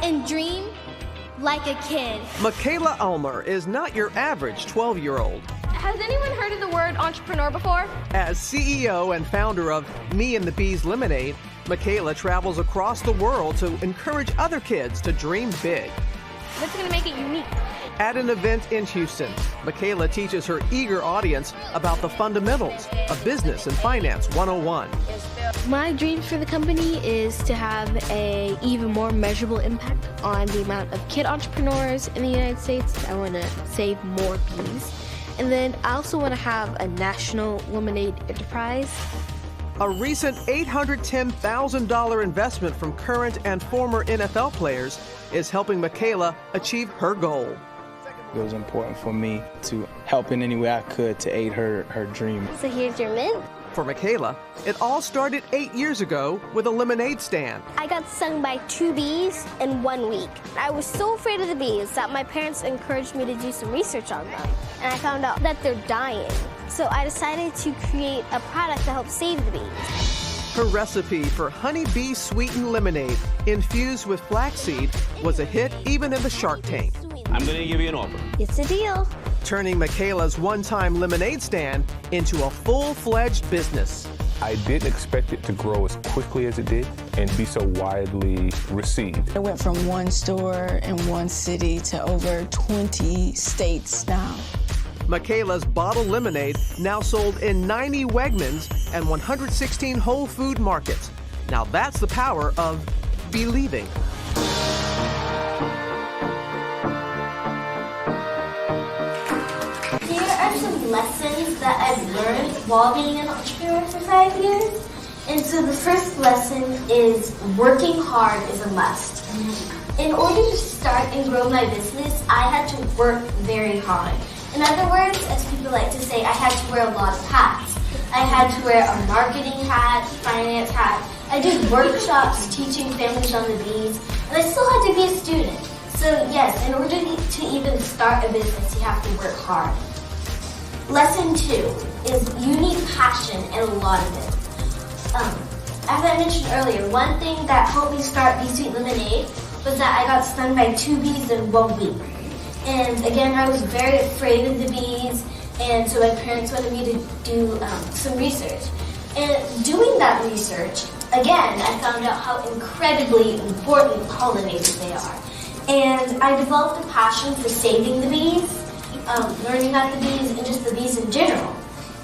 and dream like a kid. Mikaila Ulmer is not your average 12-year-old. Has anyone heard of the word entrepreneur before? As CEO and founder of Me and the Bees Lemonade, Mikaila travels across the world to encourage other kids to dream big. What's going to make it unique? At an event in Houston, Mikaila teaches her eager audience about the fundamentals of business and finance 101. My dream for the company is to have a even more measurable impact on the amount of kid entrepreneurs in the United States. I want to save more bees. And then I also want to have a national lemonade enterprise. A recent $810,000 investment from current and former NFL players is helping Mikaila achieve her goal. It was important for me to help in any way I could to aid her dream. So here's your mint. For Mikaila, it all started 8 years ago with a lemonade stand. I got stung by 2 bees in 1 week. I was so afraid of the bees that my parents encouraged me to do some research on them. And I found out that they're dying. So I decided to create a product to help save the bees. Her recipe for honeybee sweetened lemonade infused with flaxseed was a hit even in the Shark Tank. I'm going to give you an offer. It's a deal. Turning Mikaila's one-time lemonade stand into a full-fledged business. I didn't expect it to grow as quickly as it did and be so widely received. It went from 1 store in 1 city to over 20 states now. Mikaila's bottled lemonade now sold in 90 Wegmans and 116 Whole Food markets. Now that's the power of believing. Some lessons that I've learned while being an entrepreneur for 5 years. And so the first lesson is working hard is a must. In order to start and grow my business, I had to work very hard. In other words, as people like to say, I had to wear a lot of hats. I had to wear a marketing hat, finance hat. I did workshops teaching families on the bees, and I still had to be a student. So yes, in order to even start a business, you have to work hard. Lesson 2 is you need passion and a lot of it. As I mentioned earlier, one thing that helped me start Bee Sweet Lemonade was that I got stung by 2 bees in 1 week. And again, I was very afraid of the bees, and so my parents wanted me to do some research. And doing that research, again, I found out how incredibly important pollinators they are. And I developed a passion for saving the bees, learning about the bees and just the bees in general.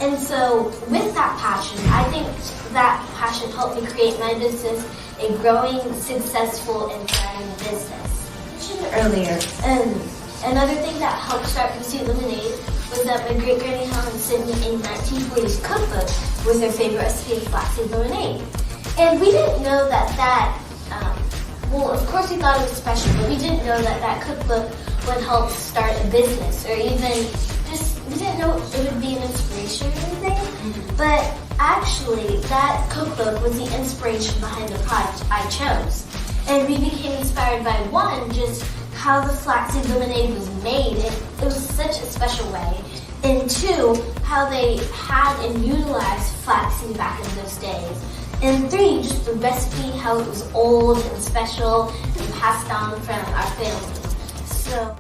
And so with that passion, I think that passion helped me create my business, a growing, successful, and thriving business. I mentioned earlier, another thing that helped start Bee Sweet Lemonade was that my great-granny Helen sent me a 1940s cookbook with her favorite recipe of flaxseed lemonade. And we didn't know well, of course we thought it was special, but we didn't know that cookbook would help start a business, or even we didn't know it would be an inspiration or anything. But actually, that cookbook was the inspiration behind the product I chose. And we became inspired by, 1, just how the flaxseed lemonade was made. It was such a special way. And 2, how they had and utilized flaxseed back in those days. And 3, just the recipe, how it was old and special and passed down from our family. So